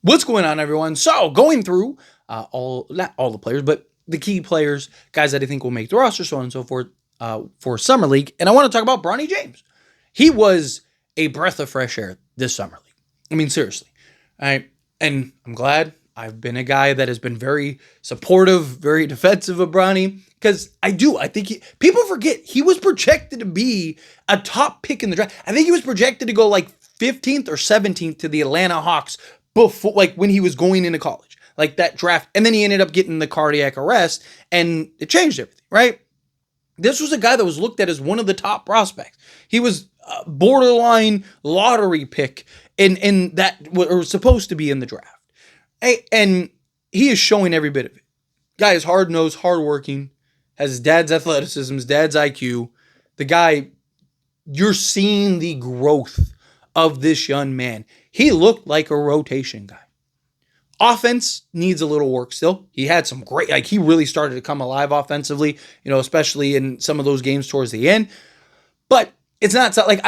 What's going on, everyone? So, going through not all the players, but the key players, guys that I think will make the roster, so on and so forth, for Summer League. And I want to talk about Bronny James. He was a breath of fresh air this Summer League. I mean, seriously. And I'm glad I've been a guy that has been very supportive, very defensive of Bronny, because I think people forget he was projected to be a top pick in the draft. I think he was projected to go like 15th or 17th to the Atlanta Hawks before, like when he was going into college, like that draft. And then he ended up getting the cardiac arrest and it changed everything, right? This was a guy that was looked at as one of the top prospects. He was a borderline lottery pick in that was supposed to be in the draft. And he is showing every bit of it. Guy is hard-nosed, hardworking, has his dad's athleticism, his dad's IQ. The guy, you're seeing the growth of this young man. He looked like a rotation guy. Offense needs a little work still. He had some great, like he really started to come alive offensively, especially in some of those games towards the end. But it's not like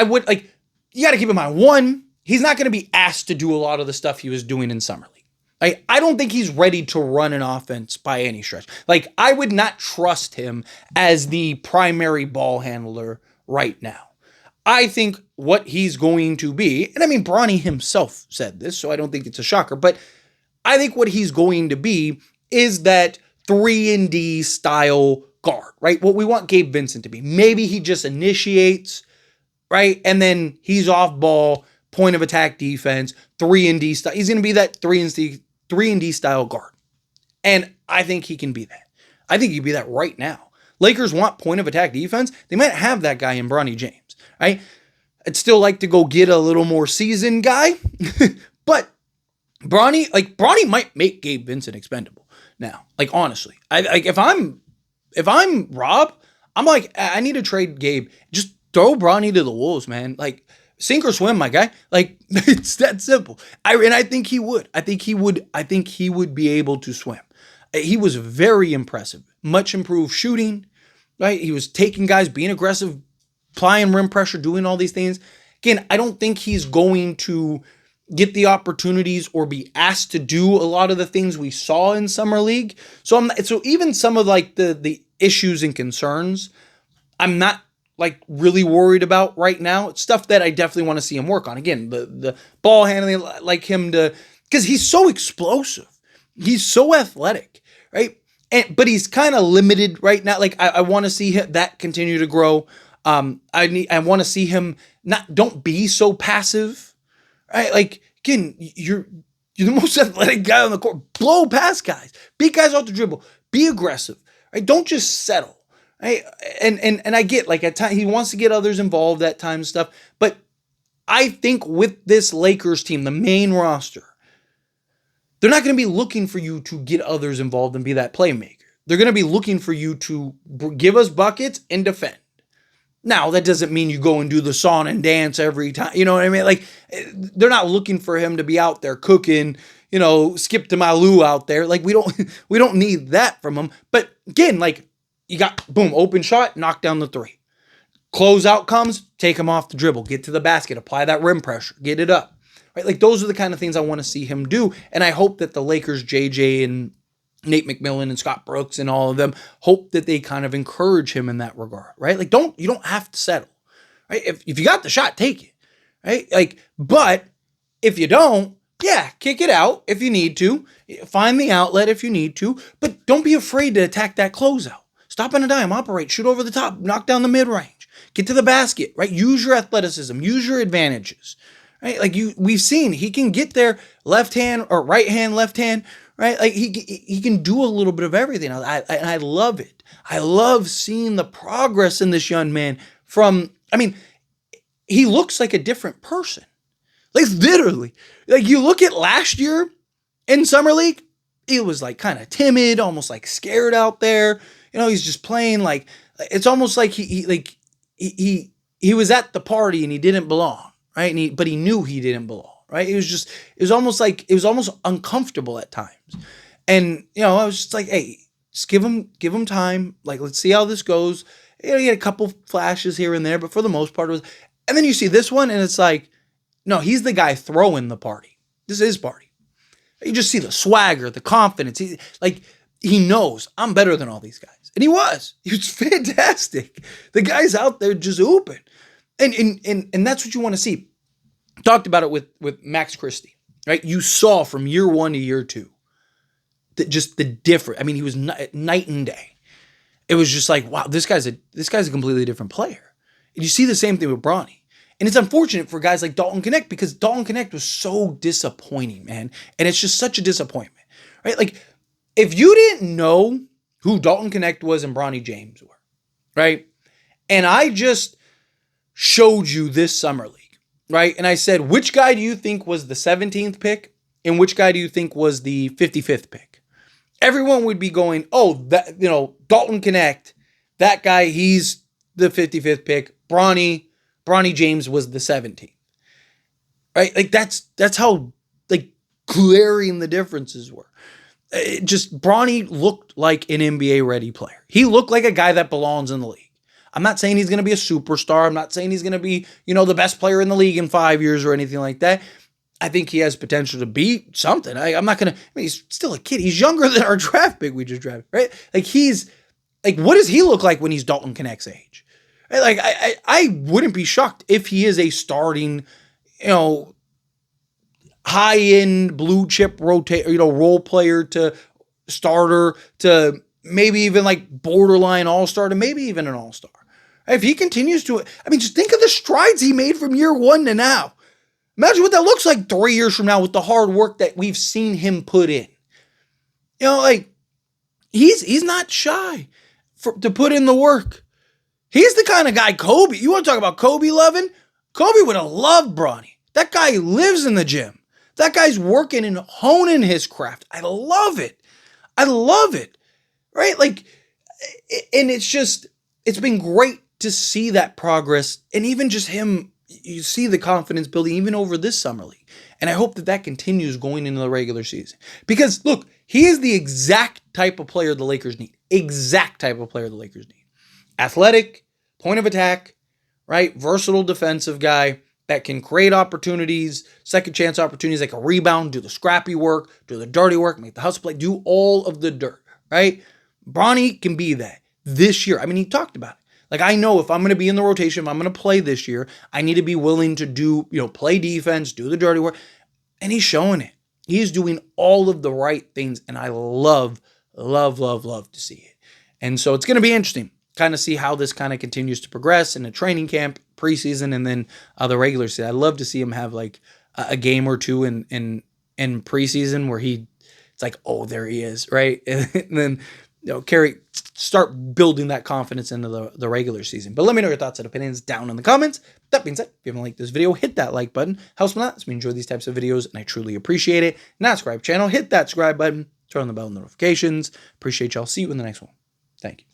you got to keep in mind, one, he's not going to be asked to do a lot of the stuff he was doing in Summer League. I don't think he's ready to run an offense by any stretch. Like, I would not trust him as the primary ball handler right now. I think what he's going to be, and I mean, Bronny himself said this, so I don't think it's a shocker, but I think what he's going to be is that 3-and-D style guard, right? What we want Gabe Vincent to be. Maybe he just initiates, right? And then he's off ball, point of attack defense, 3-and-D style. He's going to be that 3-and-D style guard. And I think he can be that. I think he can be that right now. Lakers want point of attack defense. They might have that guy in Bronny James, right? I'd still like to go get a little more seasoned guy, but Bronny might make Gabe Vincent expendable now. Like, honestly, if I'm Rob, I'm like, I need to trade Gabe. Just throw Bronny to the Wolves, man. Like, sink or swim, my guy. Like, it's that simple. I think he would. I think he would be able to swim. He was very impressive. Much improved shooting, right? He was taking guys, being aggressive, applying rim pressure, doing all these things. Again, I don't think he's going to get the opportunities or be asked to do a lot of the things we saw in Summer League. So even some of like the issues and concerns, I'm not like really worried about right now. It's stuff that I definitely want to see him work on. Again, the ball handling, like him because he's so explosive. He's so athletic, right? But he's kind of limited right now. Like I want to see that continue to grow. I want to see him don't be so passive, right? Like, again, you're the most athletic guy on the court. Blow past guys, beat guys off the dribble, be aggressive, right? Don't just settle, right? And I get, like, at times he wants to get others involved at times and stuff, but I think with this Lakers team, the main roster, they're not going to be looking for you to get others involved and be that playmaker. They're going to be looking for you to give us buckets and defend. Now, that doesn't mean you go and do the song and dance every time. You know what I mean? Like, they're not looking for him to be out there cooking, skip to my Lou out there. Like, we don't need that from him. But again, like, you got, boom, open shot, knock down the three. Closeout comes, take him off the dribble, get to the basket, apply that rim pressure, get it up. Right? Like, those are the kind of things I want to see him do. And I hope that the Lakers, JJ and Nate McMillan and Scott Brooks and all of them hope that they kind of encourage him in that regard, right? Like, you don't have to settle, right? If you got the shot, take it, right? Like, but if you don't, yeah, kick it out if you need to. Find the outlet if you need to, but don't be afraid to attack that closeout. Stop on a dime, operate, shoot over the top, knock down the mid-range, get to the basket, right? Use your athleticism, use your advantages, right? Like we've seen, he can get there left hand or right hand, left hand, right? Like he can do a little bit of everything. I love it. I love seeing the progress in this young man he looks like a different person. Like, literally. Like, you look at last year in Summer League, he was like kind of timid, almost like scared out there. He's just playing like, it's almost like he was at the party and he didn't belong, right? But he knew he didn't belong. Right? It was almost uncomfortable at times. And, I was just like, hey, just give him time. Like, let's see how this goes. He had a couple flashes here and there, but for the most part it was, and then you see this one and it's like, no, he's the guy throwing the party. This is his party. You just see the swagger, the confidence. He knows I'm better than all these guys. And he was. He was fantastic. The guy's out there just open. And that's what you want to see. Talked about it with Max Christie, right? You saw from year 1 to year 2 that just the difference. I mean, he was night and day. It was just like, wow, this guy's a completely different player. And you see the same thing with Bronny. And it's unfortunate for guys like Dalton Knecht because Dalton Knecht was so disappointing, man. And it's just such a disappointment, right? Like, if you didn't know who Dalton Knecht was and Bronny James were, right? And I just showed you this summer league, right? And I said, which guy do you think was the 17th pick? And which guy do you think was the 55th pick? Everyone would be going, oh, that, Dalton Knecht, that guy, he's the 55th pick. Bronny James was the 17th, right? Like that's how like glaring the differences were. Bronny looked like an NBA ready player. He looked like a guy that belongs in the league. I'm not saying he's going to be a superstar. I'm not saying he's going to be, the best player in the league in 5 years or anything like that. I think he has potential to be something. I'm not going to, he's still a kid. He's younger than our draft pick we just drafted, right? Like what does he look like when he's Dalton Knecht's age? Right? Like I wouldn't be shocked if he is a starting, high-end blue chip role player to starter to maybe even like borderline all-star to maybe even an all-star. If he continues to, just think of the strides he made from year 1 to now. Imagine what that looks like 3 years from now with the hard work that we've seen him put in. He's not shy to put in the work. He's the kind of guy Kobe, you want to talk about Kobe loving? Kobe would have loved Bronny. That guy lives in the gym. That guy's working and honing his craft. I love it. Right? And it's been great to see that progress. And even just him, you see the confidence building even over this summer league. And I hope that continues going into the regular season. Because, look, he is the exact type of player the Lakers need. Athletic, point of attack, right? Versatile defensive guy that can create opportunities, second chance opportunities, like a rebound, do the scrappy work, do the dirty work, make the hustle play, do all of the dirt, right? Bronny can be that this year. He talked about it. Like, I know if I'm going to be in the rotation, if I'm going to play this year, I need to be willing to do, play defense, do the dirty work. And he's showing it. He's doing all of the right things. And I love to see it. And so it's going to be interesting, kind of see how this kind of continues to progress in the training camp, preseason, and then the regular season. I'd love to see him have like a game or two in preseason where it's like, oh, there he is, right? And then start building that confidence into the regular season. But let me know your thoughts and opinions down in the comments. That being said, if you haven't liked this video, hit that like button. Helps me a lot. So we enjoy these types of videos, and I truly appreciate it. Not subscribe channel, hit that subscribe button, turn on the bell notifications. Appreciate y'all. See you in the next one. Thank you.